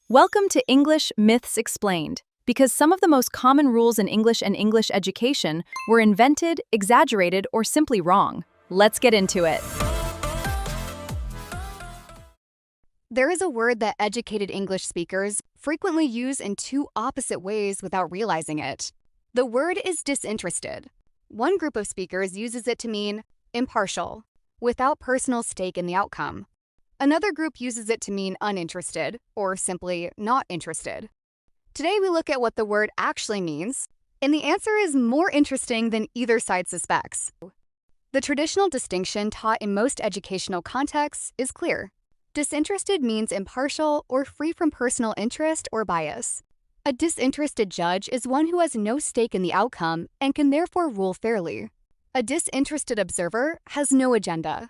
Welcome to English Myths Explained, because some of the most common rules in English and English education were invented, exaggerated, or simply wrong. Let's get into it. There is a word that educated English speakers frequently use in two opposite ways without realizing it. The word is disinterested. One group of speakers uses it to mean impartial, without personal stake in the outcome. Another group uses it to mean uninterested, or simply not interested. Today we look at what the word actually means, and the answer is more interesting than either side suspects. The traditional distinction taught in most educational contexts is clear. Disinterested means impartial or free from personal interest or bias. A disinterested judge is one who has no stake in the outcome and can therefore rule fairly. A disinterested observer has no agenda.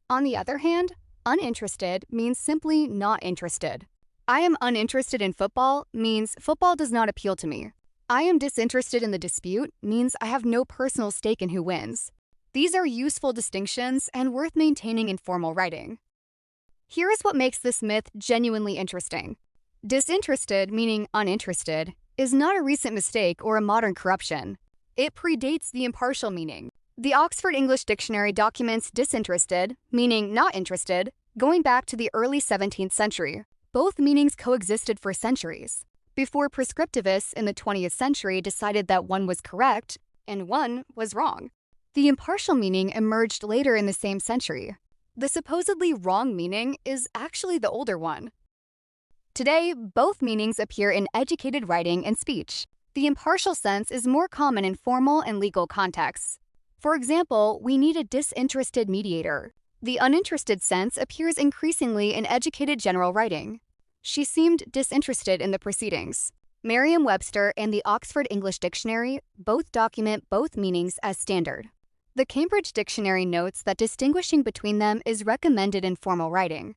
On the other hand, uninterested means simply not interested. I am uninterested in football means football does not appeal to me. I am disinterested in the dispute means I have no personal stake in who wins. These are useful distinctions and worth maintaining in formal writing. Here is what makes this myth genuinely interesting. Disinterested, meaning uninterested, is not a recent mistake or a modern corruption. It predates the impartial meaning. The Oxford English Dictionary documents disinterested, meaning not interested, going back to the early 17th century. Both meanings coexisted for centuries, before prescriptivists in the 20th century decided that one was correct and one was wrong. The impartial meaning emerged later in the same century. The supposedly wrong meaning is actually the older one. Today, both meanings appear in educated writing and speech. The impartial sense is more common in formal and legal contexts. For example, we need a disinterested mediator. The uninterested sense appears increasingly in educated general writing. She seemed disinterested in the proceedings. Merriam-Webster and the Oxford English Dictionary both document both meanings as standard. The Cambridge Dictionary notes that distinguishing between them is recommended in formal writing.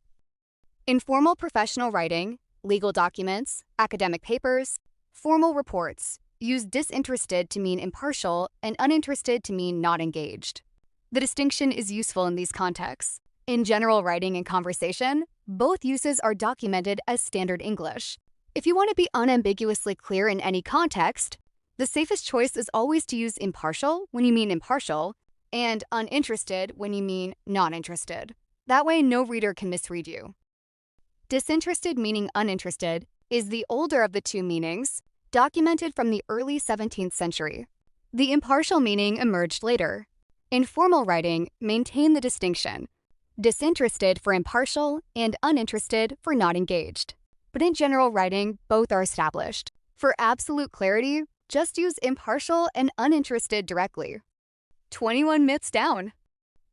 In formal professional writing, legal documents, academic papers, formal reports use disinterested to mean impartial and uninterested to mean not engaged. The distinction is useful in these contexts. In general writing and conversation, both uses are documented as standard English. If you want to be unambiguously clear in any context, the safest choice is always to use impartial when you mean impartial and uninterested when you mean not interested. That way, no reader can misread you. Disinterested meaning uninterested is the older of the two meanings, documented from the early 17th century. The impartial meaning emerged later. In formal writing, maintain the distinction: disinterested for impartial and uninterested for not engaged. But in general writing, both are established. For absolute clarity, just use impartial and uninterested directly. 21 myths down.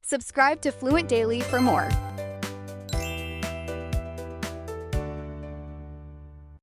Subscribe to Fluent Daily for more.